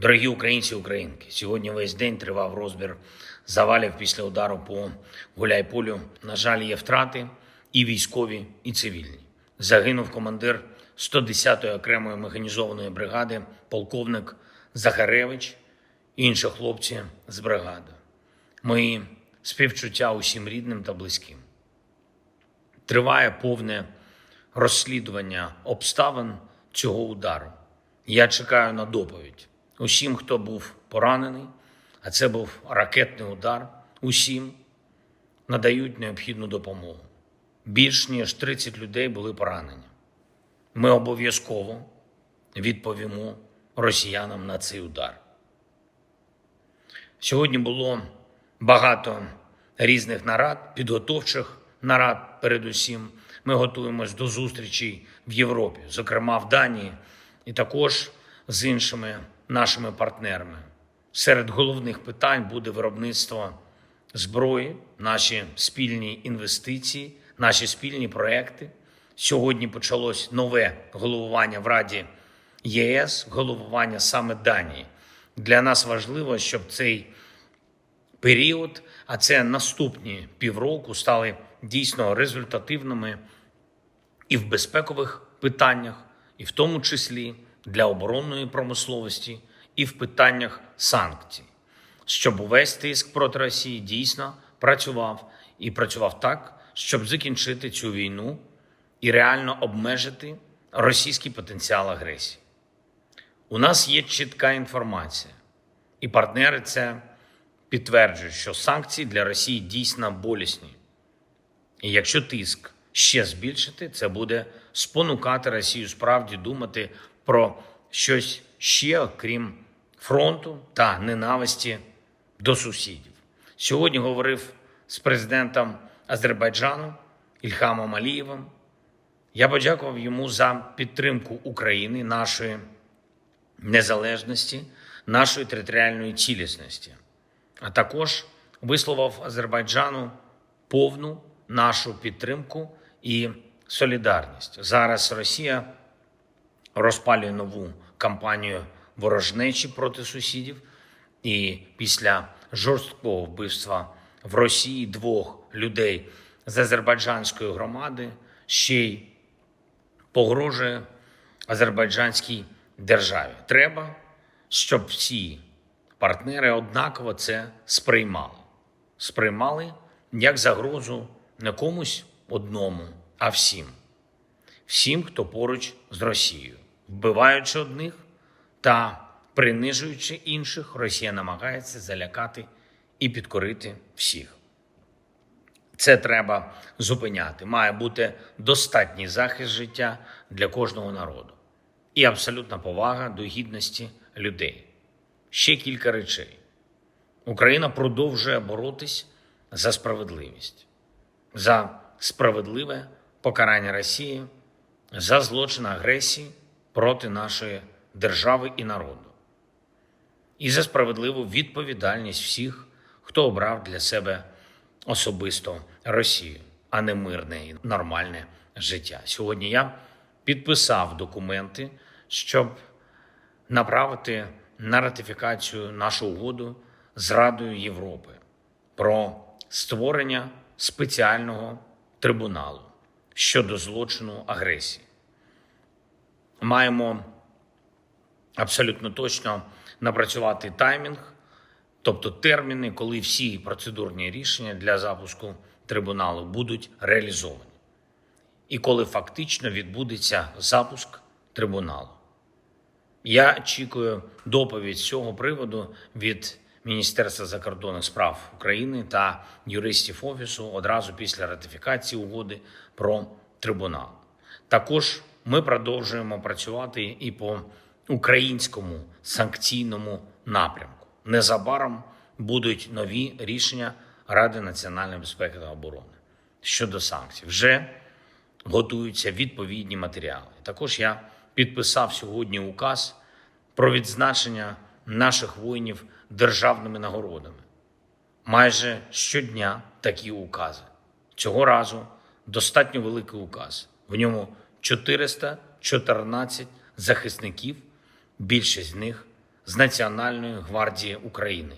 Дорогі українці і українки, сьогодні весь день тривав розбір завалів після удару по Гуляйполю. На жаль, є втрати і військові, і цивільні. Загинув командир 110-ї окремої механізованої бригади, полковник Захаревич і інші хлопці з бригади. Мої співчуття усім рідним та близьким. Триває повне розслідування обставин цього удару. Я чекаю на доповідь. Усім, хто був поранений, а це був ракетний удар, усім надають необхідну допомогу. Більш ніж 30 людей були поранені. Ми обов'язково відповімо росіянам на цей удар. Сьогодні було багато різних нарад, підготовчих нарад передусім. Ми готуємось до зустрічей в Європі, зокрема в Данії, і також з іншими нашими партнерами. Серед головних питань буде виробництво зброї, наші спільні інвестиції, наші спільні проекти. Сьогодні почалось нове головування в Раді ЄС, головування саме Данії. Для нас важливо, щоб цей період, а це наступні півроку, стали дійсно результативними і в безпекових питаннях, і в тому числі для оборонної промисловості, і в питаннях санкцій, щоб увесь тиск проти Росії дійсно працював і працював так, щоб закінчити цю війну і реально обмежити російський потенціал агресії. У нас є чітка інформація, і партнери це підтверджують, що санкції для Росії дійсно болісні. І якщо тиск ще збільшити, це буде спонукати Росію справді думати про щось ще, окрім фронту та ненависті до сусідів. Сьогодні говорив з президентом Азербайджану Ільхамом Алієвим. Я подякував йому за підтримку України, нашої незалежності, нашої територіальної цілісності, а також висловив Азербайджану повну нашу підтримку і солідарність. Зараз Росія розпалює нову кампанію ворожнечі проти сусідів, і після жорсткого вбивства в Росії 2 людей з азербайджанської громади ще й погрожує азербайджанській державі. Треба, щоб всі партнери однаково це сприймали. Сприймали як загрозу не комусь одному, а всім. Всім, хто поруч з Росією. Вбиваючи одних та принижуючи інших, Росія намагається залякати і підкорити всіх. Це треба зупиняти. Має бути достатній захист життя для кожного народу. І абсолютна повага до гідності людей. Ще кілька речей. Україна продовжує боротись за справедливість. За справедливе покарання Росії, за злочин агресії проти нашої держави і народу. І за справедливу відповідальність всіх, хто обрав для себе особисто Росію, а не мирне і нормальне життя. Сьогодні я підписав документи, щоб направити на ратифікацію нашу угоду з Радою Європи про створення спеціального трибуналу щодо злочину агресії. Маємо абсолютно точно напрацювати таймінг, тобто терміни, коли всі процедурні рішення для запуску трибуналу будуть реалізовані. І коли фактично відбудеться запуск трибуналу. Я очікую доповідь з цього приводу від Міністерства закордонних справ України та юристів Офісу одразу після ратифікації угоди про трибунал. Також ми продовжуємо працювати і по українському санкційному напрямку. Незабаром будуть нові рішення Ради національної безпеки та оборони щодо санкцій. Вже готуються відповідні матеріали. Також я підписав сьогодні указ про відзначення наших воїнів державними нагородами. Майже щодня такі укази. Цього разу достатньо великий указ. В ньому 414 захисників, більшість з них з Національної гвардії України,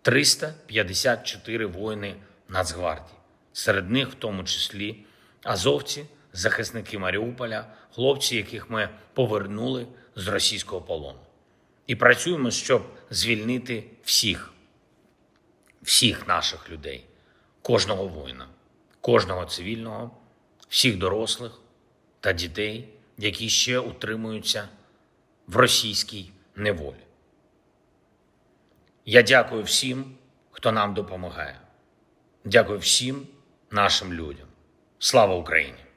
354 воїни Нацгвардії. Серед них в тому числі азовці, захисники Маріуполя, хлопці, яких ми повернули з російського полону. І працюємо, щоб звільнити всіх наших людей, кожного воїна, кожного цивільного, всіх дорослих та дітей, які ще утримуються в російській неволі. Я дякую всім, хто нам допомагає. Дякую всім нашим людям. Слава Україні!